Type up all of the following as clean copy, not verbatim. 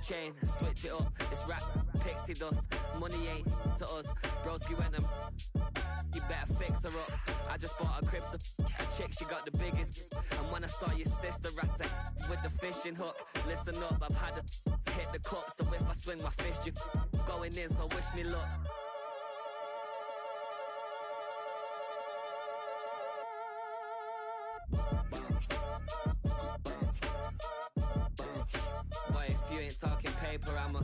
chain, switch it up. This rap pixie dust. Money ain't to us. Broski went and you better fix her up. I just bought a crib to a chick, she got the biggest. And when I saw your sister rat with the fishing hook, listen up, I've had to hit the cup. So if I swing my fist, you going in, so wish me luck. Boy, if you ain't talking paper, I'm a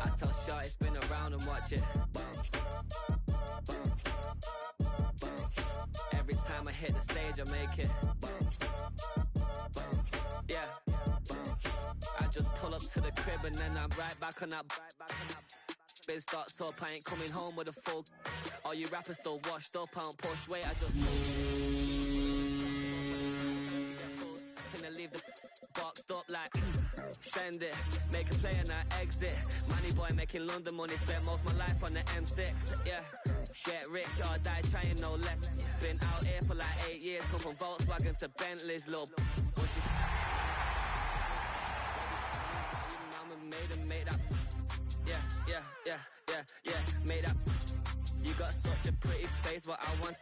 I tell Shorty spin around and watch it. Every time I hit the stage, I make it. Yeah. I just pull up to the crib and then I'm right back on that. Biz starts up, I ain't coming home with a full. All you rappers still washed up, I don't push weight, I just finna leave the boxed up like send it, make a play and I exit. Money boy making London money, spent most of my life on the M6. Yeah, get rich or die trying, no left. Been out here for like 8 years, come from Volkswagen to Bentley's, little. Mama made that. Yeah, made up. You got such a pretty face, but I want.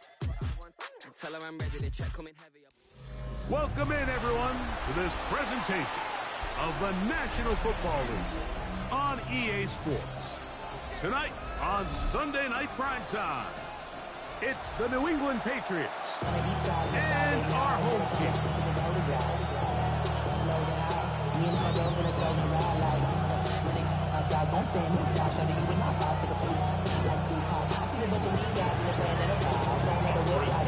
Tell her I'm ready to check, coming heavy up. Welcome in, everyone, to this presentation of the National Football League on EA Sports. Tonight on Sunday Night Primetime, it's the New England Patriots and our home team.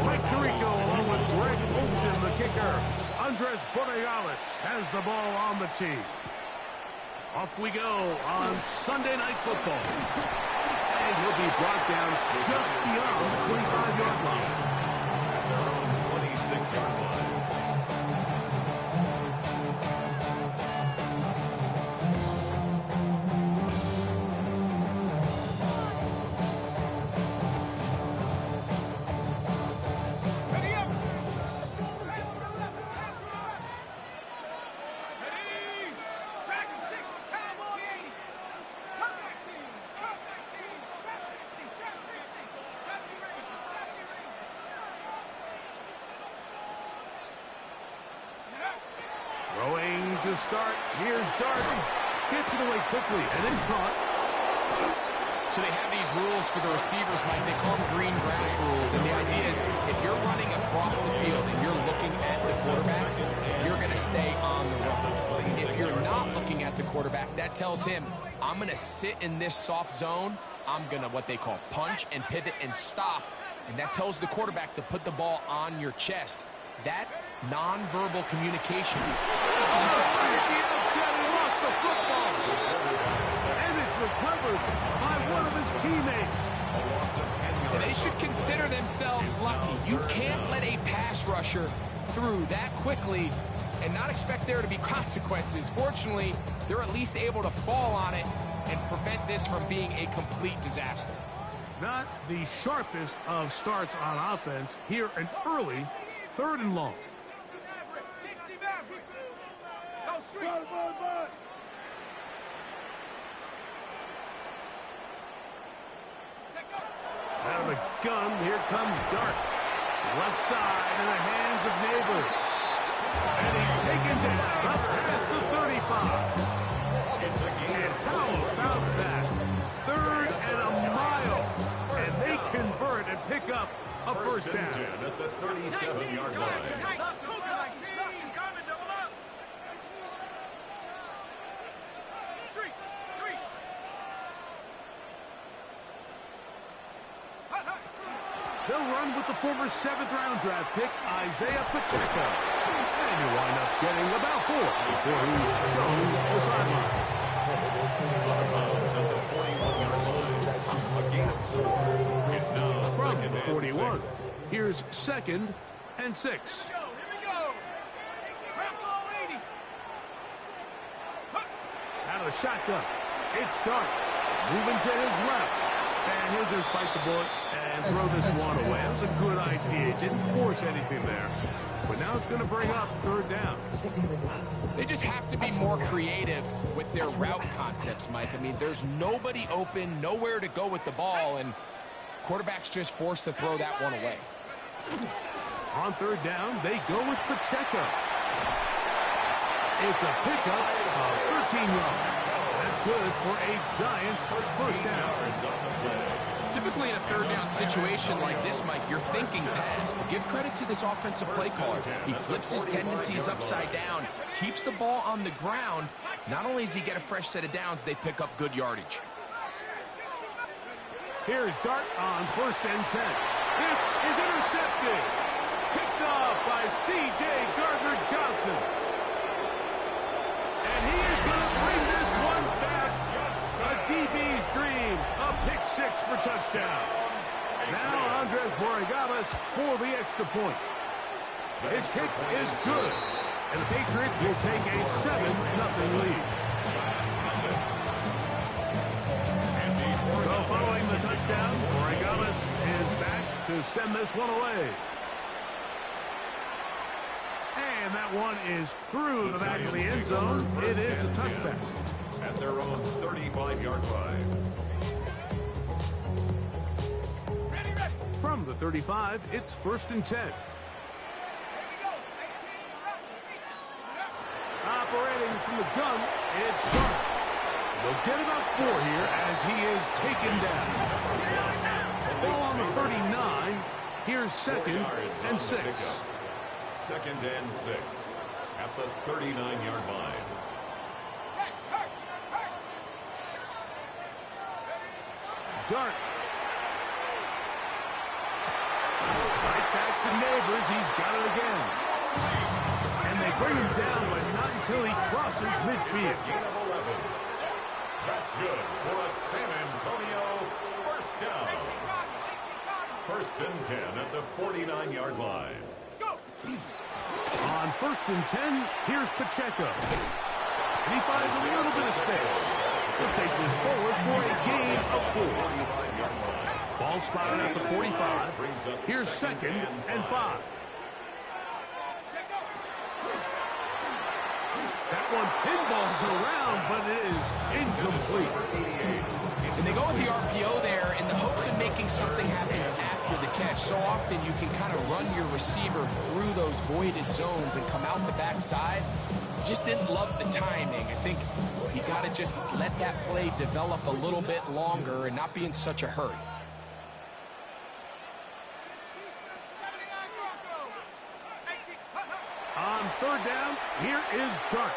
Mike Tirico along with Greg Olsen, the kicker. Andres Borregales has the ball on the tee. Off we go on Sunday Night Football. And he'll be brought down just beyond the 25-yard line. 26-yard line. Throwing to start. Here's Darby. Gets it away quickly and is caught. So they have these rules for the receivers, Mike. They call them green grass rules. And the idea is if you're running across the field and you're looking at the quarterback, you're going to stay on the run. If you're not looking at the quarterback, that tells him, I'm going to sit in this soft zone. I'm going to what they call punch and pivot and stop. And that tells the quarterback to put the ball on your chest. That nonverbal communication. Right at the outset, he lost the football. And it's recovered by one of his teammates. And they should consider themselves lucky. You can't let a pass rusher through that quickly and not expect there to be consequences. Fortunately, they're at least able to fall on it and prevent this from being a complete disaster. Not the sharpest of starts on offense here an early 3rd and long. Out of the gun, here comes Dart. Left side in the hands of Neighbors. And he's taken down up past the 35. And how about that? 3rd and a mile. And they convert and pick up a first down. At the 37-yard line. They'll run with the former 7th-round draft pick, Isaiah Pacheco. And you wind up getting about 4 before he's shown the sideline. From the 41, here's 2nd and 6. Out of the shotgun, it's Dart. Moving to his left. And he'll just bite the bullet and throw this one away. That was a good idea. Didn't force anything there. but now it's going to bring up third down. They just have to be more creative with their route concepts, Mike. I mean, there's nobody open, nowhere to go with the ball, and quarterback's just forced to throw that one away. On third down, they go with Pacheco. It's a pickup of 13 yards. That's good for a giant first down. Typically in a third down situation like this, Mike, you're thinking pass. But give credit to this offensive play caller. He flips his tendencies upside down, keeps the ball on the ground. Not only does he get a fresh set of downs, they pick up good yardage. Here's Dart on 1st and 10. This is intercepted. Picked off by C.J. Gardner-Johnson. And he is going to bring this one back. A DB's dream. A pick six for touchdown. Now Andres Borregales for the extra point. His kick is good. And the Patriots will take a 7-0 lead. So following the touchdown, Borregales is back to send this one away. And that one is through the back of the end zone. It is a touchback. At their own 35-yard line. From the 35, it's 1st and 10. Operating from the gun, it's Dart. They'll get about 4 here as he is taken down. Ball on the 39. Here's 2nd and 6. 2nd and 6 at the 39-yard line. Dart. Right back to Neighbors. He's got it again. And they bring him down, but not until he crosses midfield. Gain of 11. That's good for a San Antonio first down. 1st and 10 at the 49-yard line. On 1st and 10, here's Pacheco. And he finds a little bit of space. He'll take this forward for a gain of 4. Ball spotted at the 45. Here's 2nd and 5. That one pinballs around, but it is incomplete. And they go with the RPO there in the hopes of making something happen after the catch. So often you can kind of run your receiver through those voided zones and come out the backside. Just didn't love the timing. I think you got to just let that play develop a little bit longer and not be in such a hurry. On 3rd down, here is Dart.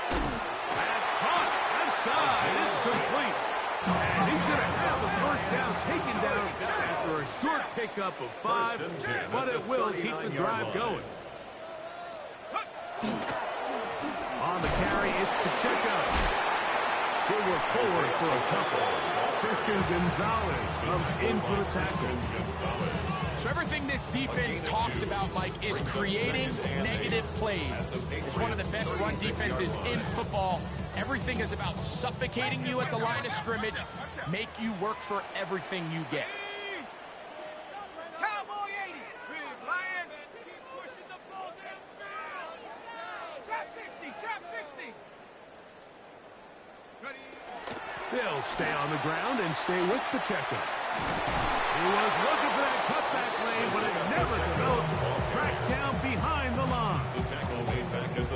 That's caught. Outside. It's complete. And he's going to have the first down taken down after a short pickup of 5, but it will keep the drive going. On the carry, it's Pacheco. He'll work forward for a couple. Christian Gonzalez comes in for the tackle. So everything this defense talks about, Mike, is creating negative plays. It's one of the best run defenses in football. Everything is about suffocating you at the line of scrimmage, make you work for everything you get. Cowboy 80. Lion. Keep pushing the ball downfield. Trap 60. Trap 60. Ready. They'll stay on the ground and stay with Pacheco. He was looking for that cutback lane, but it never developed. Tracked down behind the line.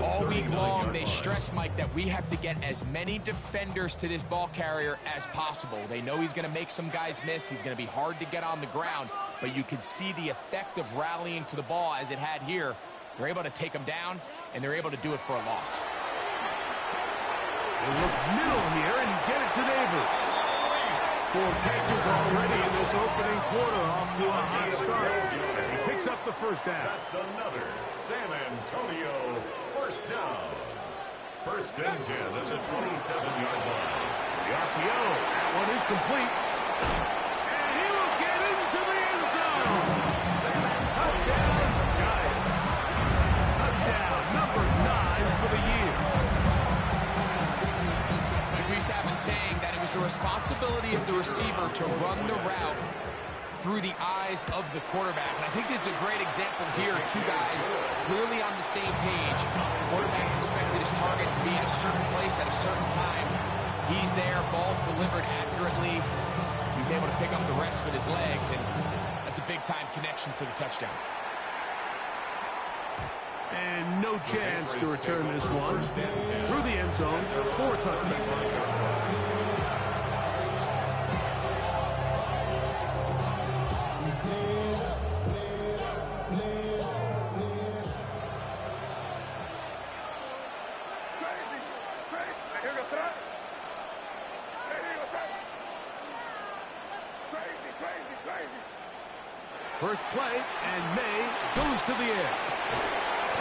All week long, they stress, Mike, that we have to get as many defenders to this ball carrier as possible. They know he's going to make some guys miss. He's going to be hard to get on the ground, but you can see the effect of rallying to the ball as it had here. They're able to take him down, and they're able to do it for a loss. They look middle here and get it to Neighbors. 4 catches already in this opening quarter, off to a hot start as he picks up the first down. That's another San Antonio first down. 1st and 10 at the 27-yard line. The RPO, that one is complete. And he will get into the end zone. Touchdown, Giants. Touchdown, number 9 for the year. We used to have a saying that it was the responsibility of the receiver to run the route through the eyes of the quarterback. And I think this is a great example here. Two guys clearly on the same page. Quarterback expected his target to be in a certain place at a certain time. He's there, ball's delivered accurately. He's able to pick up the rest with his legs, and that's a big-time connection for the touchdown. And no chance to return this one. Through the end zone for a touchdown. First play, and May goes to the air.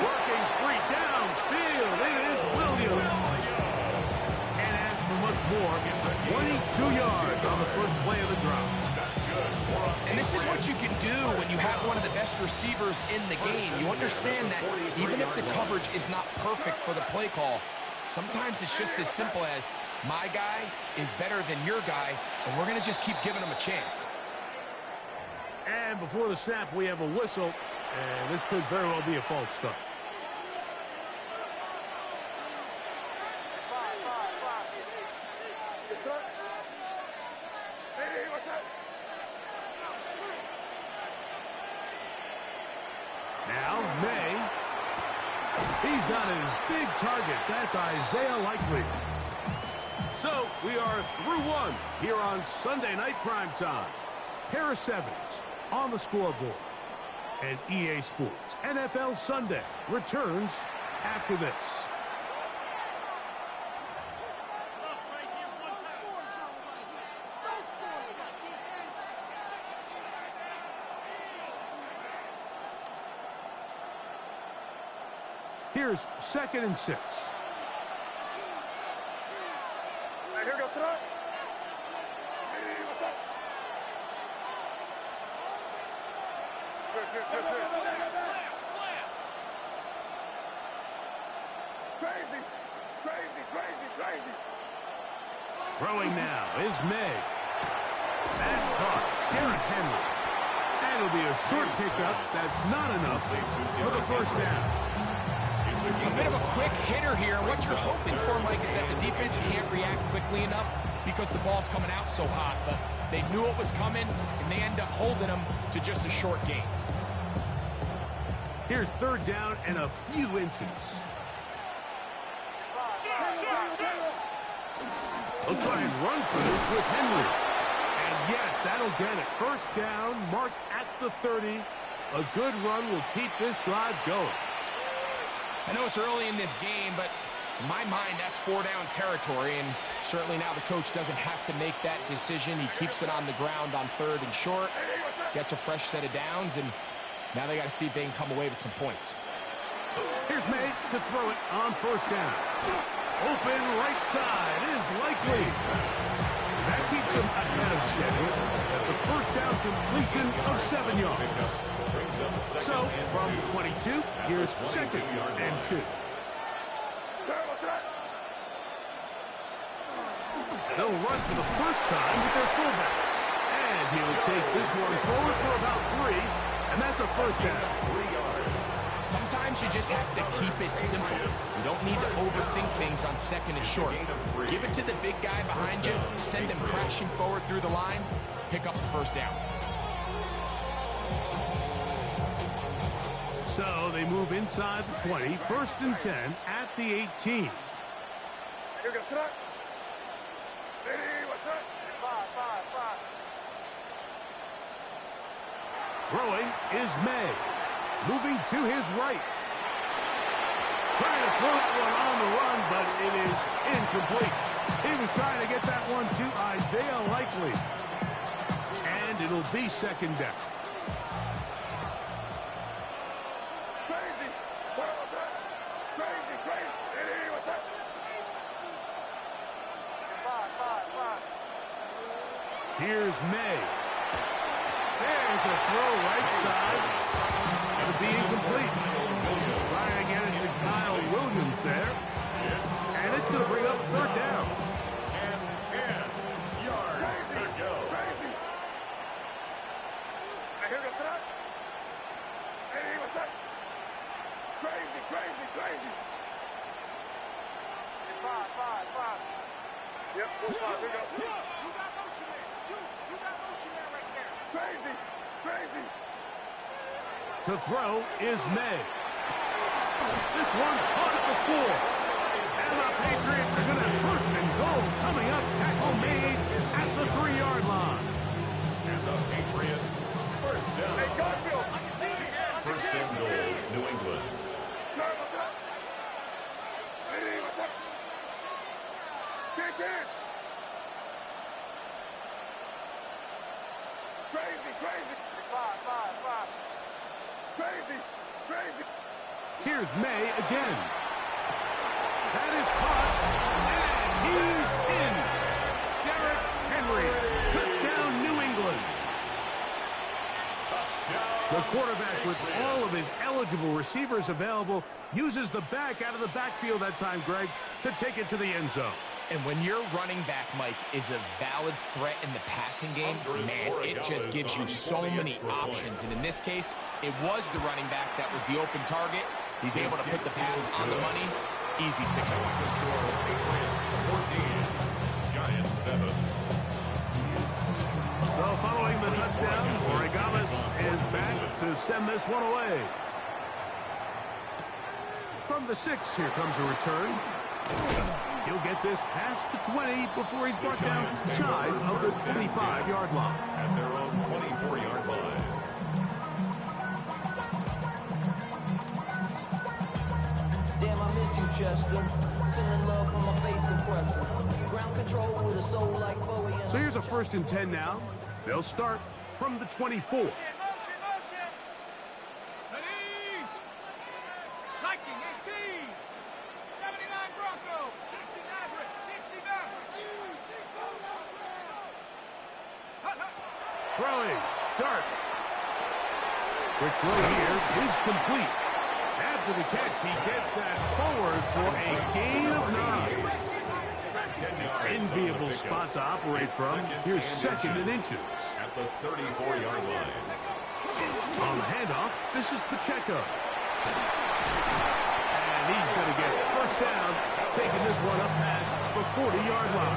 Working free downfield, it is Williams. And as for much more, 22 yards on the first play of the drive. That's good. And this is what you can do when you have one of the best receivers in the game. You understand that even if the coverage is not perfect for the play call, sometimes it's just as simple as, my guy is better than your guy, and we're going to just keep giving him a chance. And before the snap, we have a whistle, and this could very well be a false start. Now, May. He's got his big target. That's Isaiah Likely. So, we are through one here on Sunday Night Primetime. Harris Evans on the scoreboard. And EA Sports NFL Sunday returns after this. Here's 2nd and 6. Here goes throw. Hey, what's up? Good. Crazy. Throwing now is May. That's caught. Derrick Henry. And it'll be a short pickup. That's not enough for the first down. A bit of a quick hitter here. What you're hoping for, Mike, is that the defense can't react quickly enough because the ball's coming out so hot. But they knew it was coming, and they end up holding them to just a short gain. Here's 3rd down and a few inches. They'll try and run for this with Henry. And yes, that'll get it. First down, marked at the 30. A good run will keep this drive going. I know it's early in this game, but in my mind, that's 4-down territory, and certainly now the coach doesn't have to make that decision. He keeps it on the ground on 3rd and short, gets a fresh set of downs, and now they got to see if they can come away with some points. Here's May to throw it on 1st down. Open right side is Likely. That keeps him ahead of schedule. That's a 1st down completion of 7 yards. So, from 22, here's 2nd and 2. They'll run for the first time with their fullback. And he'll take this one forward for about 3, and that's a 1st down. 3 yards. Sometimes you just have to keep it simple. You don't need to overthink things on 2nd and short. Give it to the big guy behind you, send him crashing forward through the line, pick up the 1st down. So they move inside the 20, 1st and 10 at the 18. Here goes throw. Hey, what's up? 5. Throwing is May. Moving to his right. Trying to throw that one on the run, but it is incomplete. He was trying to get that one to Isaiah Likely. And it'll be 2nd down. Crazy. What's up? Crazy. Hey, what's up? 5. Here's May. There's a throw right side. It'll be incomplete. Trying to get it to Kyle Williams there. And it's going to bring up 3rd down. And 10 yards to go. Yep, 4-5. Here we go. You got motion there. You got motion there right there. Crazy. Crazy. To throw is May. This one caught at the 4. And the Patriots are going to have first and goal coming up. Tackle made at the 3-yard line. And the Patriots first down. Hey, Garfield. First and goal, New England. Crazy. Five. Crazy. Here's May again. That is caught, and he's in. Derrick Henry, touchdown New England. Touchdown. The quarterback, with all of his eligible receivers available, uses the back out of the backfield that time, Greg, to take it to the end zone. And when your running back, Mike, is a valid threat in the passing game, man, it just gives you so many options. And in this case, it was the running back that was the open target. He's able to put the pass on the money. Easy 6 points. Patriots 14, Giants 7. So following the touchdown, Oregamis is back to send this one away. From the 6, here comes a return. He'll get this past the 20 before he's brought down shy of the 25-yard line. At their own 24-yard line. Damn, I miss you, Chester. Sending love from my face compressor. Ground control with a soul like Bowie. So here's a 1st and 10 now. They'll start from the 24. Motion. Ready. Viking 18. 79 Bronco. 60 Maverick. 60 Maverick. Throwing. Dart. Quick throw here is complete. After the catch, he gets that forward for a gain of 9. Enviable spot to operate from. Here's 2nd and inches. At the 34-yard line. On the handoff, this is Pacheco. And he's going to get first down, taking this one up past the 40-yard line.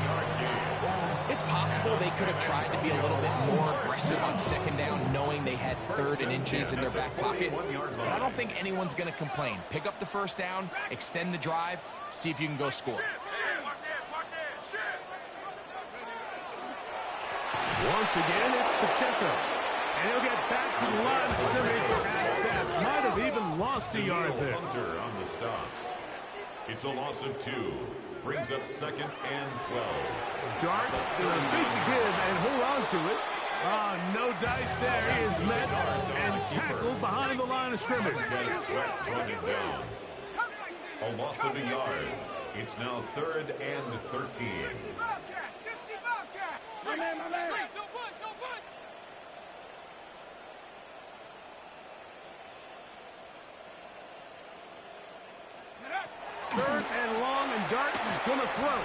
It's possible they could have tried to be a little bit more aggressive on 2nd down, knowing they had 3rd and inches in their back pocket. But I don't think anyone's going to complain. Pick up the first down, extend the drive, see if you can go score. Once again, it's Pacheco. And he'll get back to the line of scrimmage at best. Might have even lost a yard there. Hunter on the stop. It's a loss of 2. Brings up 2nd and 12. Dart doing a big to give and hold on to it. No dice there. He is met and tackled behind the line of scrimmage. Montez Sweat running down. A loss of a yard. It's now 3rd and 13. 60 Bobcat. My man. No good. 3rd and long, and Dart is going to throw.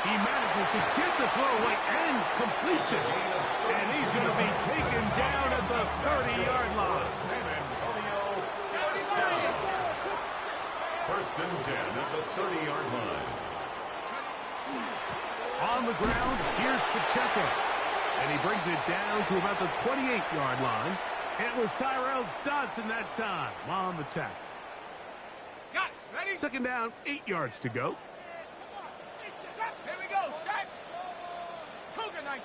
He manages to get the throw away and completes it. And he's going to be taken down at the 30-yard line. San Antonio first down. 1st and 10 at the 30-yard line. On the ground, here's Pacheco. And he brings it down to about the 28-yard line. It was Tyrell Dodson that time on the tackle. Got it. Ready? 2nd down, 8 yards to go. Here we go. Set. Cougar 19.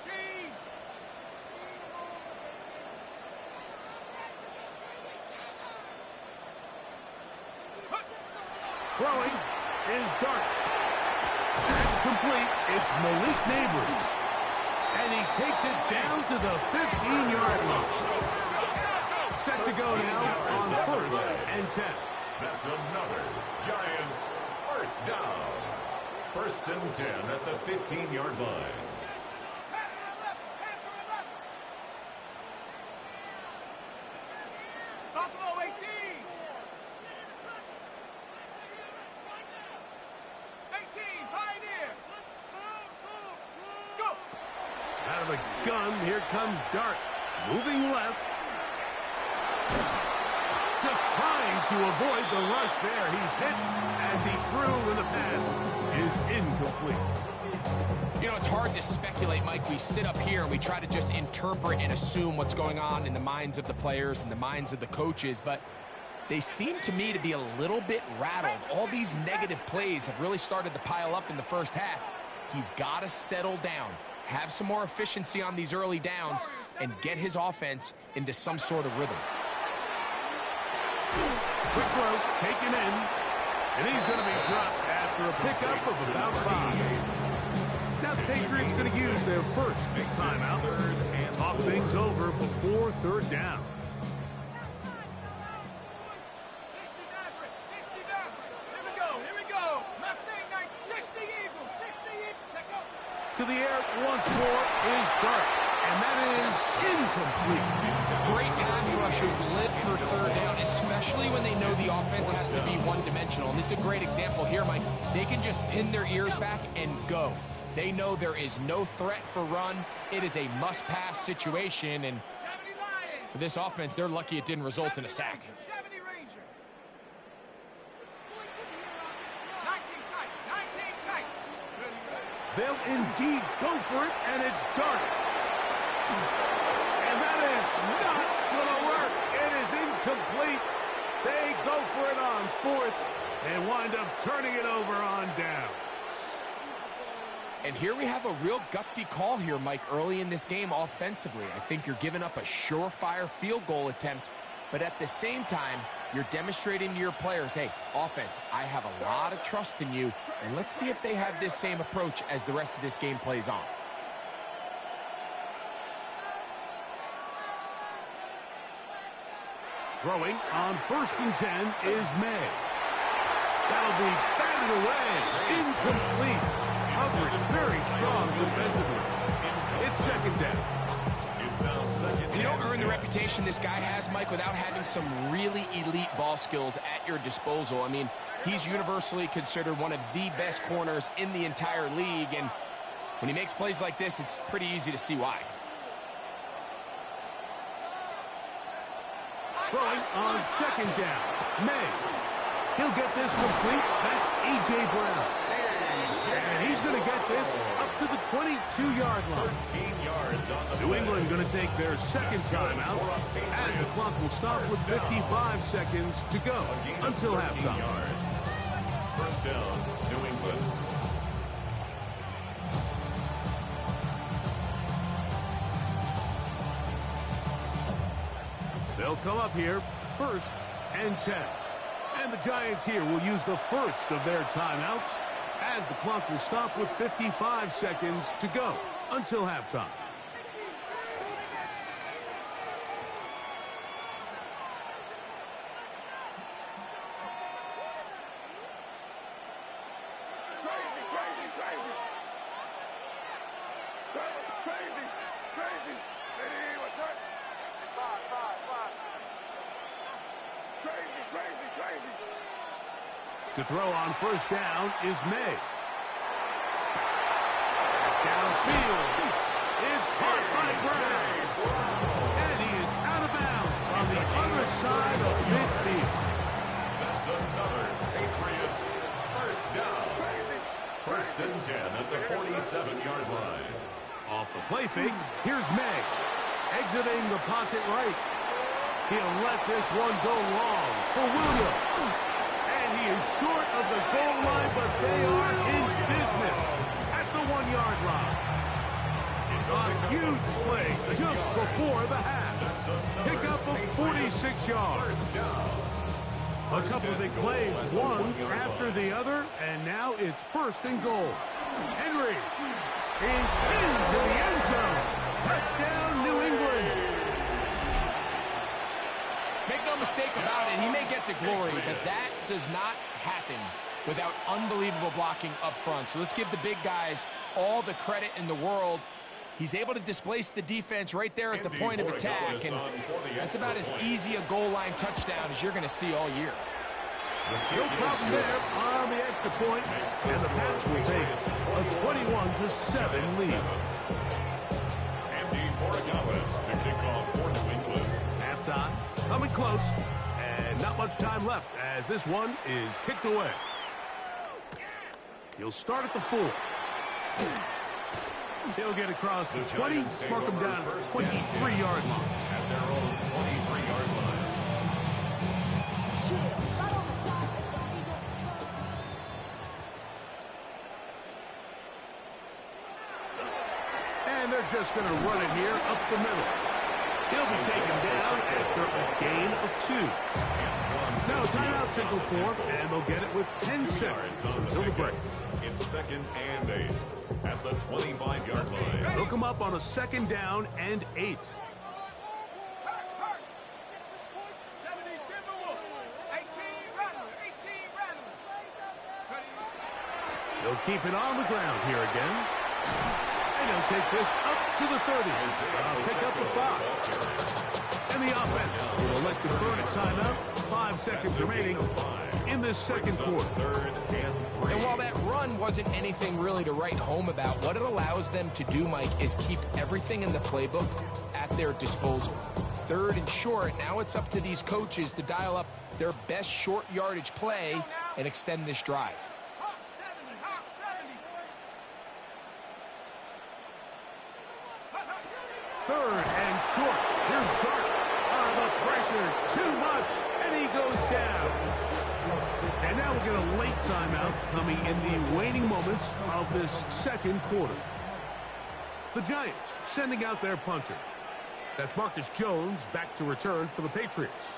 Throwing is Dart. That's complete. It's Malik Neighbors. And he takes it down to the 15-yard line. Set to go now on 1st and 10. That's another Giants first down. 1st and 10 at the 15-yard line. Buffalo 18. 18, Pioneer. Go. Out of the gun, here comes Dart. Moving left. Just trying to avoid the rush there. He's hit as he threw, and the pass is incomplete. You know, it's hard to speculate, Mike. We sit up here and we try to just interpret and assume what's going on in the minds of the players and the minds of the coaches, but they seem to me to be a little bit rattled. All these negative plays have really started to pile up in the first half. He's got to settle down, have some more efficiency on these early downs, and get his offense into some sort of rhythm. Quick throw, taken in, and he's going to be dropped after a pickup of about 5. Now the Patriots going to use their first timeout and talk things over before third down. 69. Here we go. Mustang 60 Eagles. 60 Eagles. Check out. To the air once more is Dart, and that is incomplete. Great pass rushers live for third down, especially when they know the offense has to be one-dimensional. And this is a great example here, Mike. They can just pin their ears back and go. They know there is no threat for run. It is a must-pass situation, and for this offense, they're lucky it didn't result in a sack. 70 Ranger. 19 tight. They'll indeed go for it, and it's Dart. And that is not going to work. It is incomplete. They go for it on fourth and wind up turning it over on down. And here we have a real gutsy call here, Mike, early in this game offensively. I think you're giving up a surefire field goal attempt, but at the same time, you're demonstrating to your players, hey, offense, I have a lot of trust in you, and let's see if they have this same approach as the rest of this game plays on. Throwing on 1st and 10 is May. That'll be batted away. Incomplete. Coverage very strong defensively. It's 2nd down. You don't earn the reputation this guy has, Mike, without having some really elite ball skills at your disposal. I mean, he's universally considered one of the best corners in the entire league, and when he makes plays like this, it's pretty easy to see why. Throwing on 2nd down. May. He'll get this complete. That's A.J. Brown. And he's going to get this up to the 22-yard line. 13 yards on the New England going to take their 2nd timeout as the clock will stop with 55 seconds to go until halftime. First down, New England. They'll come up here 1st and 10. And the Giants here will use the first of their timeouts as the clock will stop with 55 seconds to go until halftime. Crazy. Hey, what's up? 5. Crazy. To throw on 1st down is May. Pass downfield is caught by Brown. And he is out of bounds on the other side of midfield. That's another Patriots first down. 1st and 10 at the 47-yard line. Off the play fake, here's May. Exiting the pocket right. He'll let this one go long for Williams. And he is short of the goal line, but they are in business at the 1-yard line. It's a huge play just before the half. Pickup of 46 yards. A couple of big plays, one after the other, and now it's 1st and goal. Henry is into the end zone. Touchdown, New England. Make no mistake about it, he may get the glory, but that does not happen without unbelievable blocking up front. So let's give the big guys all the credit in the world. He's able to displace the defense right there at the point of attack, and that's about as easy a goal line touchdown as you're going to see all year. No problem there on the extra point, and the Pats will take a 21-7 lead. Andy Borregales to kick off for New England. Halftime, coming close, and And not much time left as this one is kicked away. He'll start at the 4. He'll get across the 20, mark him down at the 23-yard line. At their own 23-yard line. And they're just going to run it here up the middle. He'll be taken down after a gain of 2. Now timeout signal form, and they'll get it with 10 seconds until the break. It's 2nd and 8 at the 25-yard line. They'll come up on a 2nd down and 8. 70 Timberwolves. 18 Rattler. 18 Rattler. They'll keep it on the ground here again. And they'll take this up to the 30. Pick up the 5. And the offense will elect to burn a timeout. 5 seconds remaining in this second quarter. 3rd and 3. And while that run wasn't anything really to write home about, what it allows them to do, Mike, is keep everything in the playbook at their disposal. 3rd and short, now it's up to these coaches to dial up their best short yardage play and extend this drive. Hawk 70. Hawk 70. 3rd and short. Here's Dart. The pressure, too much, and he goes down. And now we'll get a late timeout coming in the waning moments of this second quarter. The Giants sending out their punter. That's Marcus Jones back to return for the Patriots.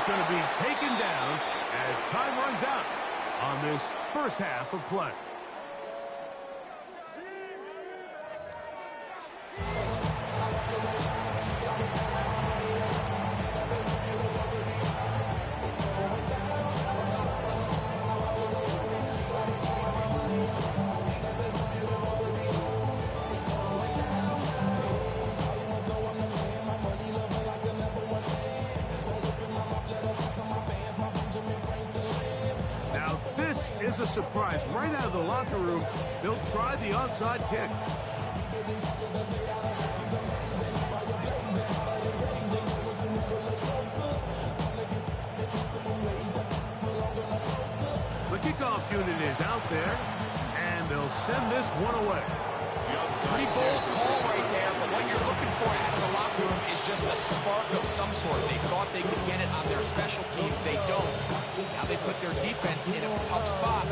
Going to be taken down as time runs out on this first half of play. Is a surprise. Right out of the locker room, they'll try the onside kick. The kickoff unit is out there, and they'll send this one away. Pretty bold call right there, but what you're looking for out of the locker room is just a spark of some sort. They thought they could get it on their special teams. They don't. Now they put their defense in a tough spot,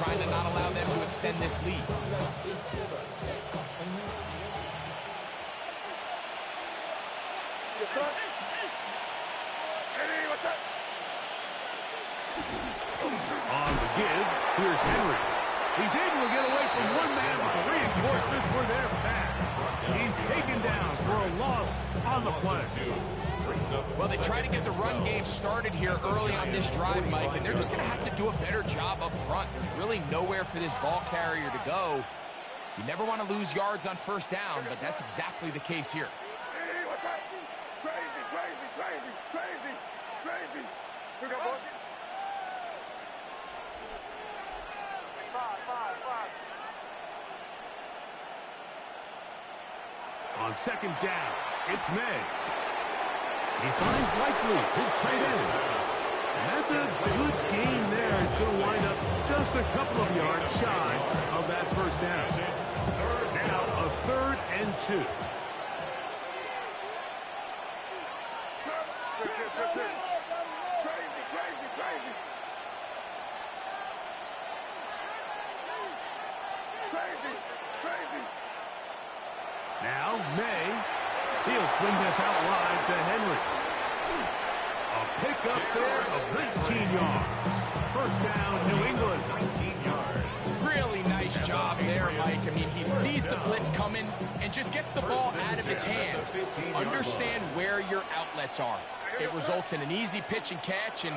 trying to not allow them to extend this lead. On the give, here's Henry. He's able to get away from one man, but the reinforcements were there fast. He's taken down for a loss on the play. Well, they try to get the run game started here early on this drive, Mike, and they're just going to have to do a better job up front. There's really nowhere for this ball carrier to go. You never want to lose yards on first down, but that's exactly the case here. Crazy. On second down, it's May. He finds Likely, his tight end. And that's a good gain there. It's going to wind up just a couple of yards shy of that first down. Now a 3rd and 2. Now May, he'll swing this out wide to Henry. A pickup there of 19 yards. First down, New England. 19 yards. Really nice job there, Mike. I mean, he sees the blitz coming and just gets the ball out of his hands. Understand where your outlets are. It results in an easy pitch and catch and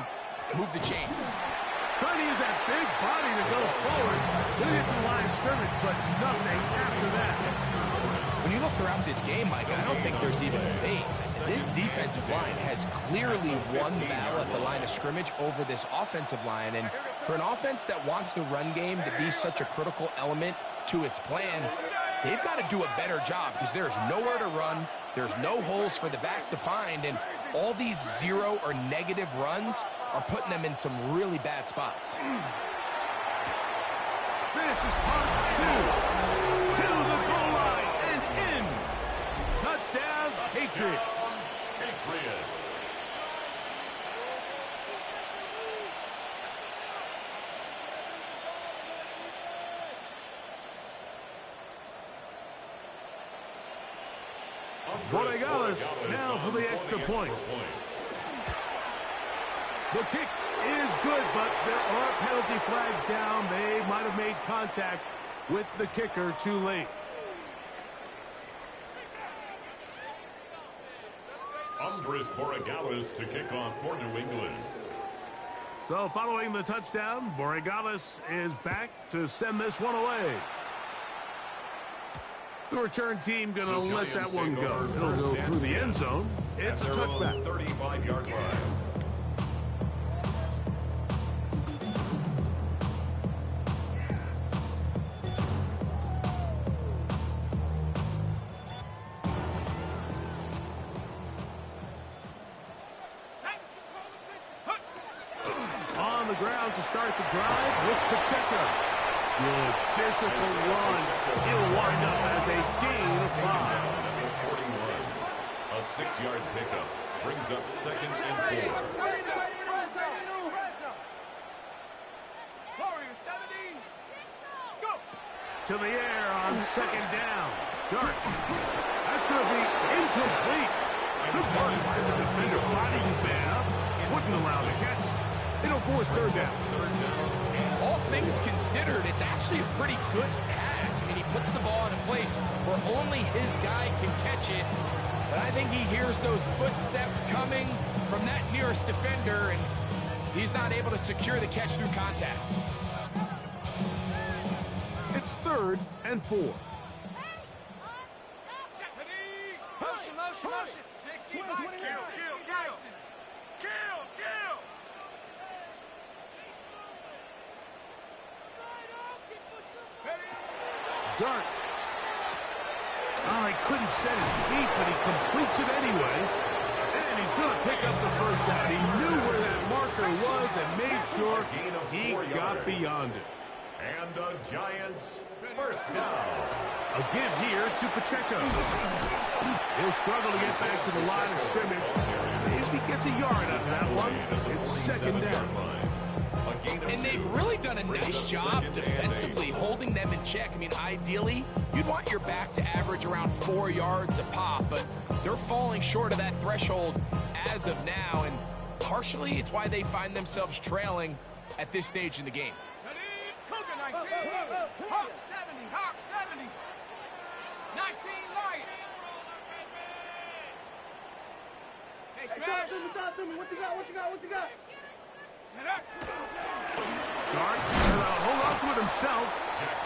move the chains. Trying to use that big body to go forward. Then get to the line of scrimmage, but nothing after that. When you look throughout this game, Mike, I don't think there's even a debate. This defensive line has clearly won the battle at the line of scrimmage over this offensive line. And for an offense that wants the run game to be such a critical element to its plan, they've got to do a better job because there's nowhere to run. There's no holes for the back to find. And all these zero or negative runs are putting them in some really bad spots. This is part 2. To the goal line and in. Touchdown, Patriots. Patriots. Borregales now for the extra point. The kick is good, but there are penalty flags down. They might have made contact with the kicker too late. Andres Borregales to kick off for New England. So following the touchdown, Borregales is back to send this one away. The return team going to let that one go. It'll go through the end zone. It's a touchback. 35-yard line. On the ground to start the drive with Pacheco. Good physical run. He'll wind up as a gain of 5. 41. A 6-yard pickup brings up 2nd and 4. Warriors 17. Go. To the air on 2nd down. Dart. That's going to be incomplete. Good work by the defender. Body his man up. Wouldn't allow the catch. It'll force 3rd down. All things considered, it's actually a pretty good pass. I mean, he puts the ball in a place where only his guy can catch it. But I think he hears those footsteps coming from that nearest defender, and he's not able to secure the catch through contact. It's 3rd and 4. Motion, motion, motion. 60 by 60. Kill. Dart. Oh, he couldn't set his feet, but he completes it anyway. And he's going to pick up the 1st down. He knew where that marker was and made sure he got beyond it. And the Giants, 1st down. A give here to Pacheco. He'll struggle to get back to the line of scrimmage. Maybe gets a yard out of that one. It's 2nd down. And they've really done a nice job defensively holding them in check. I mean, ideally, you'd want your back to average around 4 yards a pop, but they're falling short of that threshold as of now, and partially it's why they find themselves trailing at this stage in the game. Cougar 19. Hawk 70. 19 light. Hey, smash. Talk to me. What you got? Dart hold on to it himself.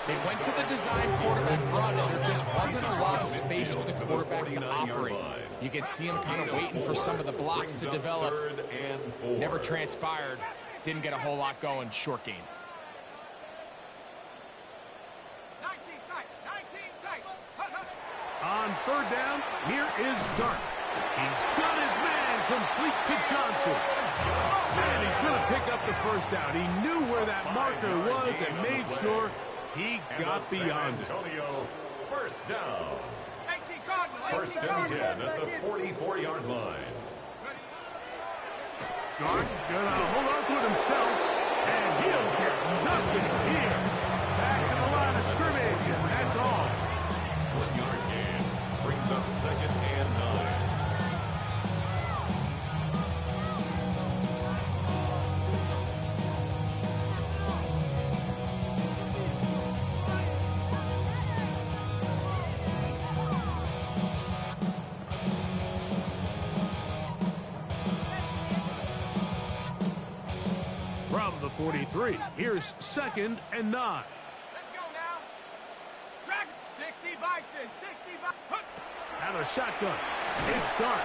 They went to the design quarterback run, and there just wasn't a lot of space for the quarterback to operate. You can see him kind of waiting for some of the blocks to develop. Never transpired. Didn't get a whole lot going. Short game. 19 tight. On 3rd down, here is Dart. He's got his man complete to Johnson. And he's going to pick up the 1st down. He knew where that marker was and made sure he got beyond it. Antonio, 1st down. 18 Cardinal. 1st and 10 at the 44-yard line. Dart going to hold on to it himself, and he'll get nothing here. Back to the line of scrimmage, and that's all. 1-yard gain brings up 2nd and 9. From the 43, here's 2nd and 9. Let's go now. Track 60 by 60. Attention, 65. Out of shotgun. It's Dart.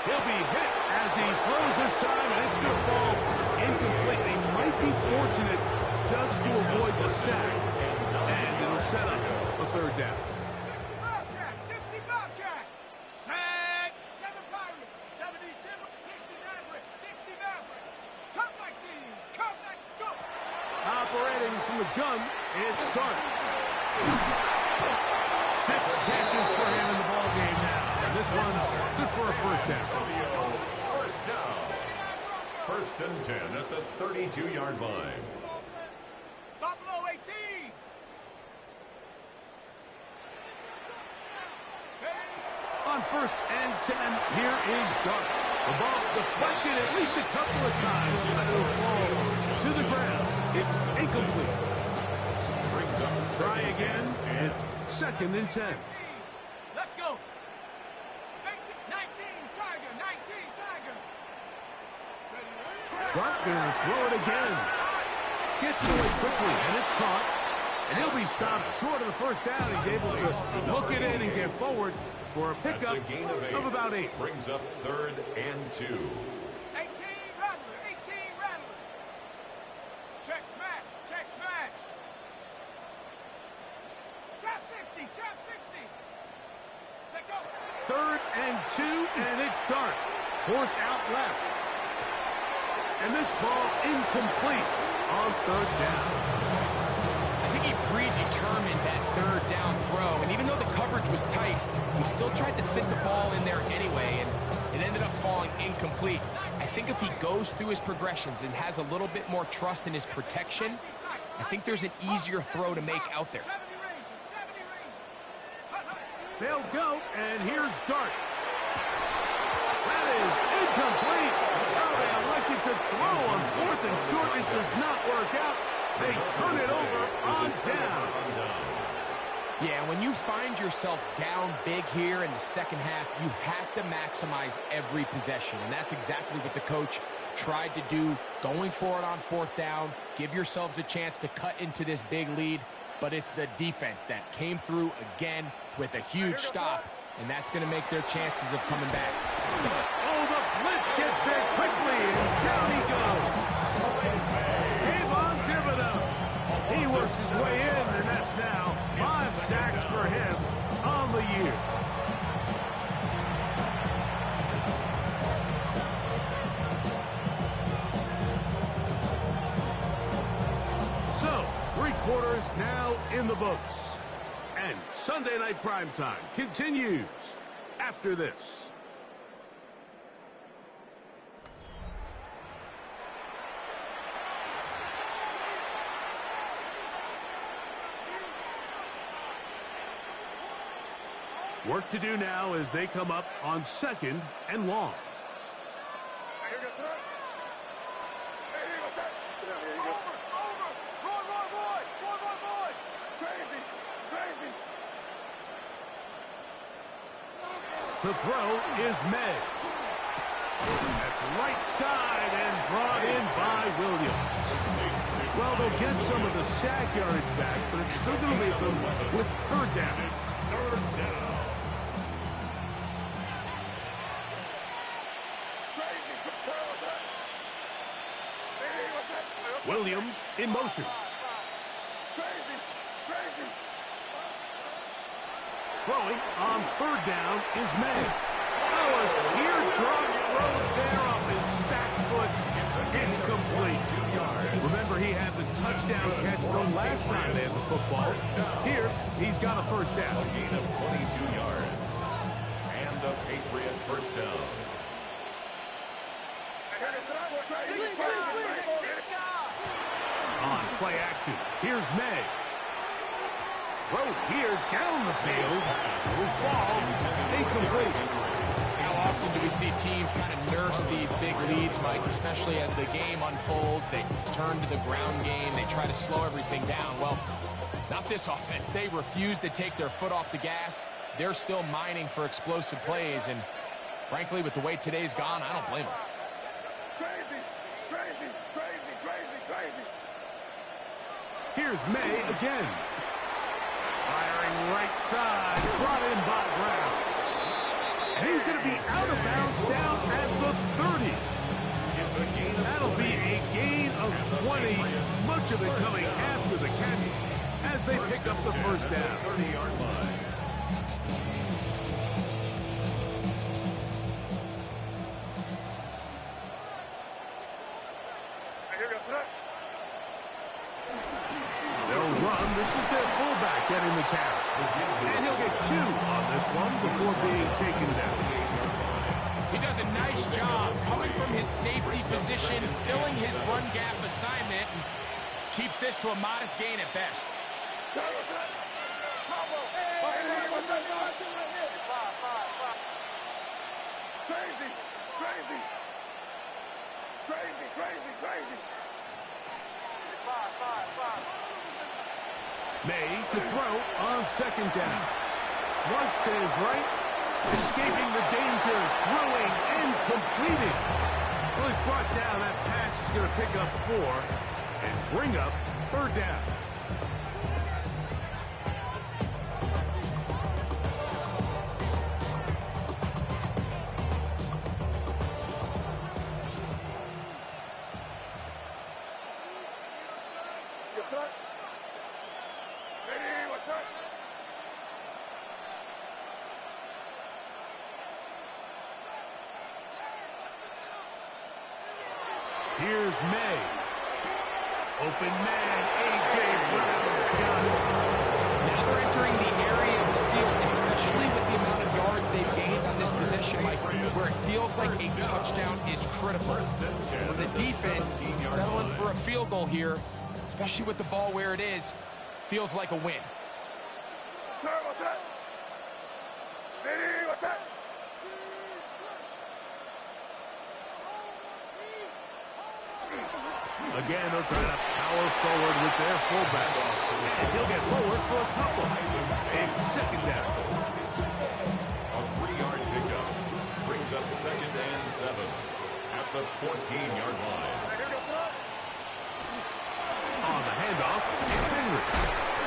He'll be hit as he throws this time, and it's going to fall incomplete. They might be fortunate just to avoid the sack, and it'll set up a third down. 60 Bobcat. Sack. 7 Pirates. 72. 60 Mavericks. 60 Mavericks. Come back team. Come back. Go. Operating from the gun, it's Dart. 6 catches for him in the ball game now. And this one's good for a first down. First down. First and 10 at the 32-yard line. Buffalo 18. On first and 10, here is Dart. The ball deflected at least a couple of times, but it'll fall to the ground. It's incomplete. Brings up Try again, and it's second and 10. Let's go. 19 Tiger. 19 Tiger. Dart gonna throw it again. Gets it away quickly, and it's caught. And he'll be stopped short of the first down. He's able to look it in and get forward for a pickup That's a gain of 8. of about 8. Brings up third and 2. 18 Rattler. 18 Rattler. Check smash. Check smash. Chop 60. Chop 60. Check go. Third and 2, and it's Dart. Forced out left. And this ball incomplete on third down. I think he predetermined that third down throw, and even though the coverage was tight, he still tried to fit the ball in there anyway, and it ended up falling incomplete. I think if he goes through his progressions and has a little bit more trust in his protection, I think there's an easier throw to make out there. 70 range. They'll go, and here's Dart. That is incomplete. Oh, they elected to throw on fourth and short. It does not work out. They turn it over on down. Yeah, when you find yourself down big here in the second half, you have to maximize every possession, and that's exactly what the coach tried to do, going for it on fourth down, give yourselves a chance to cut into this big lead, but it's the defense that came through again with a huge stop, and that's going to make their chances of coming back. Oh, the blitz gets there quickly, and down he goes. Kayvon Thibodeaux. He works his way in, and that's now 5 sacks for him on the year. So, 3 quarters now in the books. And Sunday Night Primetime continues after this. Work to do now as they come up on second and long. To throw is May. That's right side and brought in by Williams. Well, they'll get some of the sack yardage back, but it's still going to leave them with third down. Williams in motion. Throwing on third down is May. Oh, a teardrop throw there off his back foot. It's complete. Remember, he had the touchdown catch the last time they had the football. Here, he's got a first down. A gain of 22 yards. And a Patriot first down. On play action, here's May. Throw here down the field. Will fall incomplete. How often do we see teams kind of nurse these big leads, Mike, especially as the game unfolds? They turn to the ground game. They try to slow everything down. Well, not this offense. They refuse to take their foot off the gas. They're still mining for explosive plays, and frankly, with the way today's gone, I don't blame them. Here's May again. Firing right side, brought in by Brown. And he's going to be out of bounds down at the 30. That'll be a gain of 20, much of it coming after the catch as they pick up the first down. 30-yard line. They'll run. This is their fullback getting the carry. And he'll get 2 on this one before being taken down. He does a nice job coming from his safety position, filling his run gap assignment, and keeps this to a modest gain at best. May to throw on second down. Flush to his right. Escaping the danger, throwing and completing. Well, he's brought down. That pass is going to pick up 4 and bring up third down. Here's May. Open man, A.J. Brown's got it. Now they're entering the area of the field, especially with the amount of yards they've gained on this possession, Mike, where it feels like a touchdown is critical. For the defense, settling for a field goal here, especially with the ball where it is, feels like a win. Again, they'll try to power forward with their fullback. And he'll get forward for a couple. It's second down. A 3-yard pickup brings up 2nd and 7 at the 14-yard line. On the handoff, it's Henry.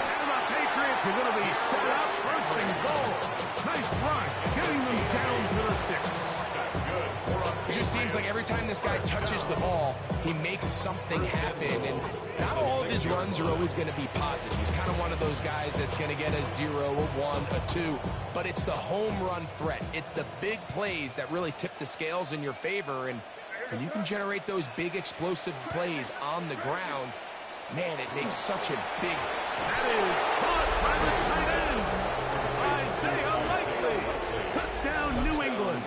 And the Patriots are going to be set up first and goal. Nice run, getting them down to the 6. That's good. It just seems like every time this guy touches the ball, he makes something happen, and not all of his runs are always going to be positive. He's kind of one of those guys that's going to get a 0, a 1, a 2, but it's the home run threat. It's the big plays that really tip the scales in your favor, and when you can generate those big explosive plays on the ground, man, it makes such a big... That is caught by the tight ends. Isaiah Likely. Touchdown, New England.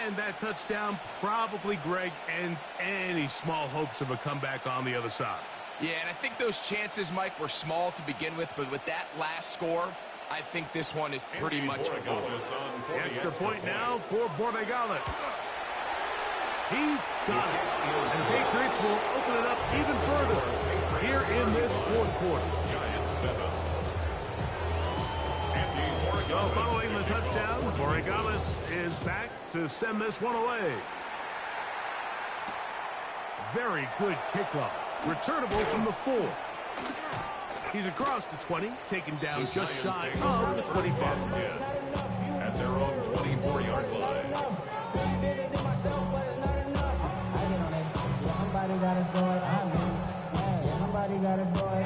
And that touchdown probably, Greg, ends any small hopes of a comeback on the other side. Yeah, and I think those chances, Mike, were small to begin with, but with that last score, I think this one is pretty much over. The extra point now for Borregales. He's got it. And the Patriots will open it up even further here in this fourth quarter. Giants 7. So following the touchdown, Borregales is back to send this one away. Very good kickoff. Returnable from the 4. He's across the 20, taken down just shy of the 25. At their own 24-yard line. Somebody got to do it. Somebody got to do it.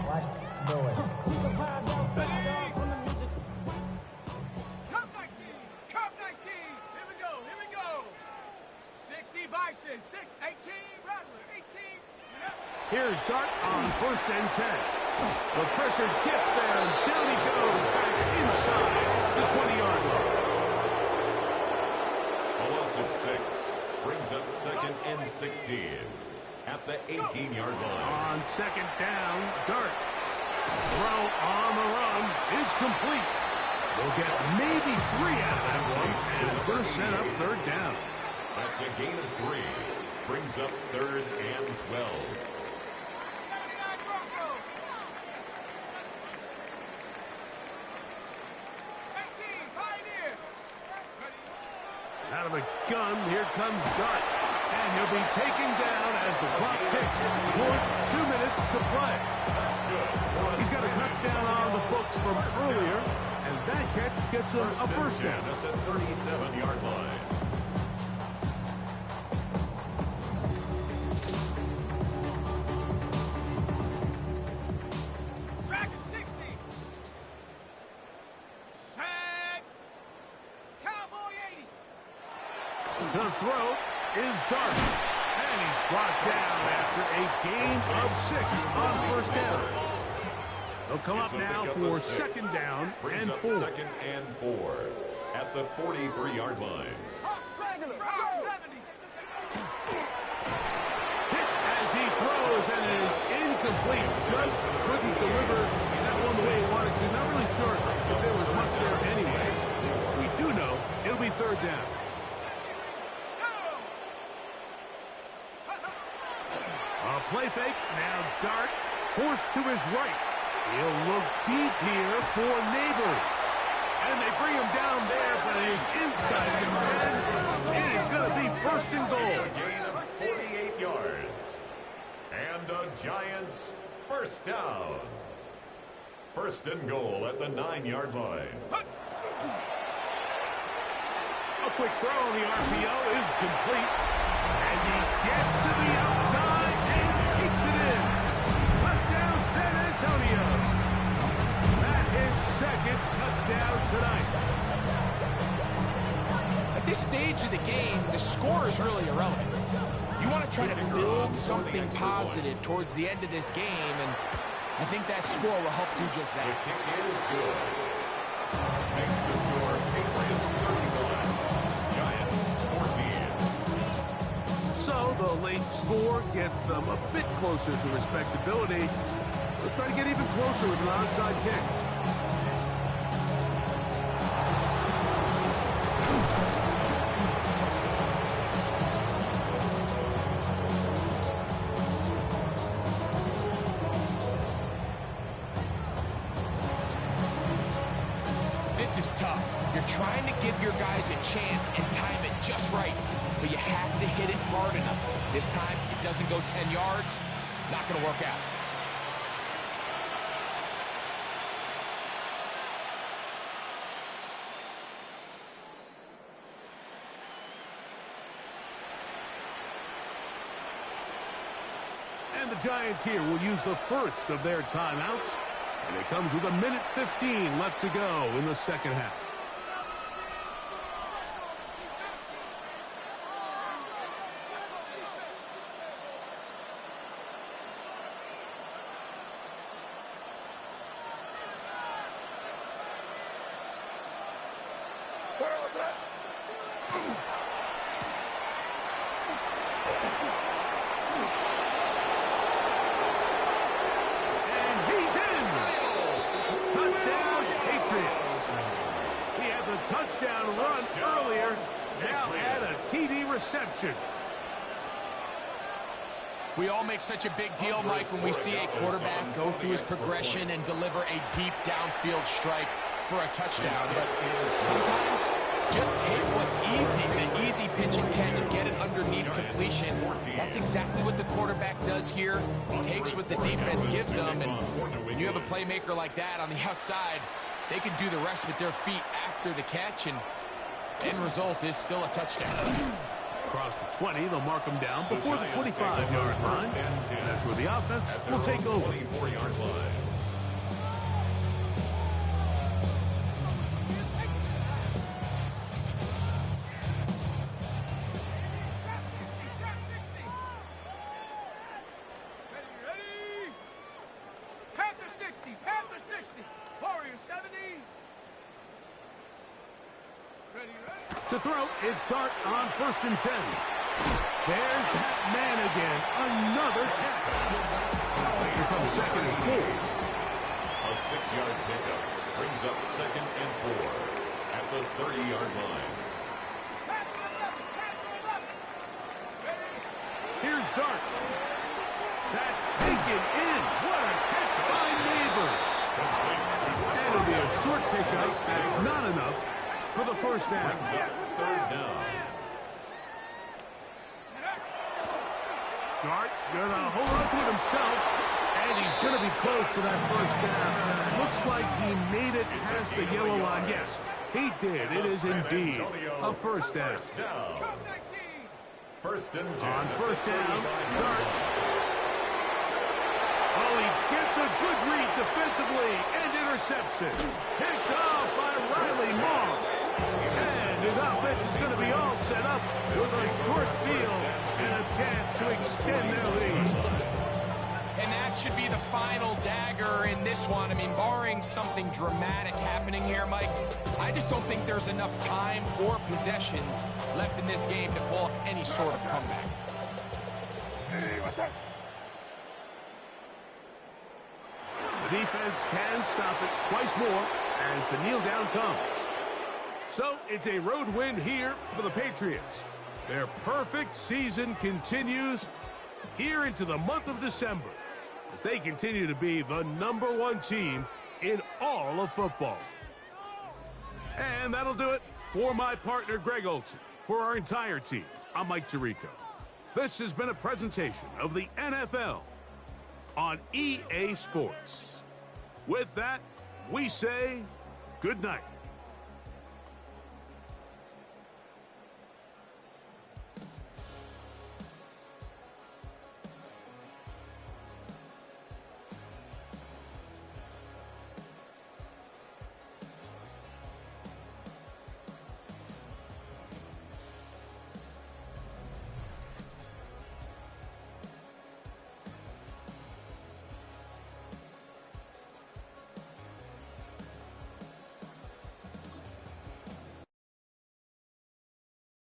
Watch do it. Cup 19! Cup 19! Here we go! Here we go! 60 Bison, 18 Rattler, 18. Here's Dart on 1st and 10. The pressure gets there, and down he goes back inside the 20-yard line. Loss of 6 brings up 2nd and 16 at the 18-yard line. On 2nd down, Dart. Throw on the run is complete. They'll get maybe 3 out of that one, and it's going to set up 3rd down. That's a gain of 3. Brings up 3rd and 12. Out of the gun, here comes Dart. And he'll be taken down as the clock ticks towards 2 minutes to play. He's got a touchdown on the books from earlier, and that catch gets him a first down. At the 37-yard line. Dragon 60. Set. Cowboy 80. To throw is Dart. And he's brought down after a gain of 6 on first down. They'll come up now for second down Brings and up 4. second and 4 at the 43-yard line. Rock 70. Hit as he throws, and it is incomplete. Just couldn't deliver that one the way he wanted to. Not really sure if there was much there anyways. We do know it'll be third down. A play fake. Now Dart forced to his right. He'll look deep here for Neighbors. And they bring him down there, but it is inside the 10. It is going to be first and goal. A gain of 48 yards. And the Giants first down. First and goal at the 9-yard line. A quick throw on the RPO is complete. And he gets to the outside and takes it in. Touchdown, San Antonio. That is second touchdown tonight. At this stage of the game, the score is really irrelevant. You want to try to build something positive towards the end of this game, and I think that score will help do just The that. kick is good. Makes the score Patriots 31, Giants 14. So the late score gets them a bit closer to respectability. They'll try to get even closer with an onside kick. This is tough. You're trying to give your guys a chance and time it just right, but you have to hit it hard enough. This time, it doesn't go 10 yards. Not going to work out. And the Giants here will use the first of their timeouts. And it comes with 1:15 left to go in the second half. And he's in. Touchdown, Patriots. He had the touchdown run earlier. Now add a TD reception. We all make such a big deal, Mike, when we see a quarterback go through his progression and deliver a deep downfield strike for a touchdown. But sometimes just take what's easy, the easy pitch and catch, get it underneath completion. That's exactly what the quarterback does here. Takes what the defense gives them, and when you have a playmaker like that on the outside, they can do the rest with their feet after the catch, and end result is still a touchdown. Across the 20, they'll mark him down before the 25-yard line. And that's where the offense will take over. 24-yard line. Trap 60. Ready? Panther 60. Panther 60. Warrior 70. Ready? To throw, it's Dart on 1st and 10. There's that man again. Another catch. Here comes second and 4. A 6-yard pickup brings up second and 4 at the 30-yard line. Here's Dart. That's taken in. What a catch by Neighbors. And it'll be a short pickup. That's not enough for the first down. Brings up third down. Dart gonna hold on to it himself, and he's gonna be close to that first down. Looks like he made it past the yellow line. Yes, he did. It is indeed a first down. First and 10. On first down, Dart. Oh, he gets a good read defensively and intercepts it. Picked off by Riley Moss. And his offense is going to be all set up with a short field and a chance to extend their lead. And that should be the final dagger in this one. I mean, barring something dramatic happening here, Mike, I just don't think there's enough time or possessions left in this game to pull off any sort of comeback. Hey, what's up? The defense can stop it twice more as the kneel down comes. So it's a road win here for the Patriots. Their perfect season continues here into the month of December as they continue to be the #1 team in all of football. And that'll do it for my partner, Greg Olsen. For our entire team, I'm Mike Tirico. This has been a presentation of the NFL on EA Sports. With that, we say good night.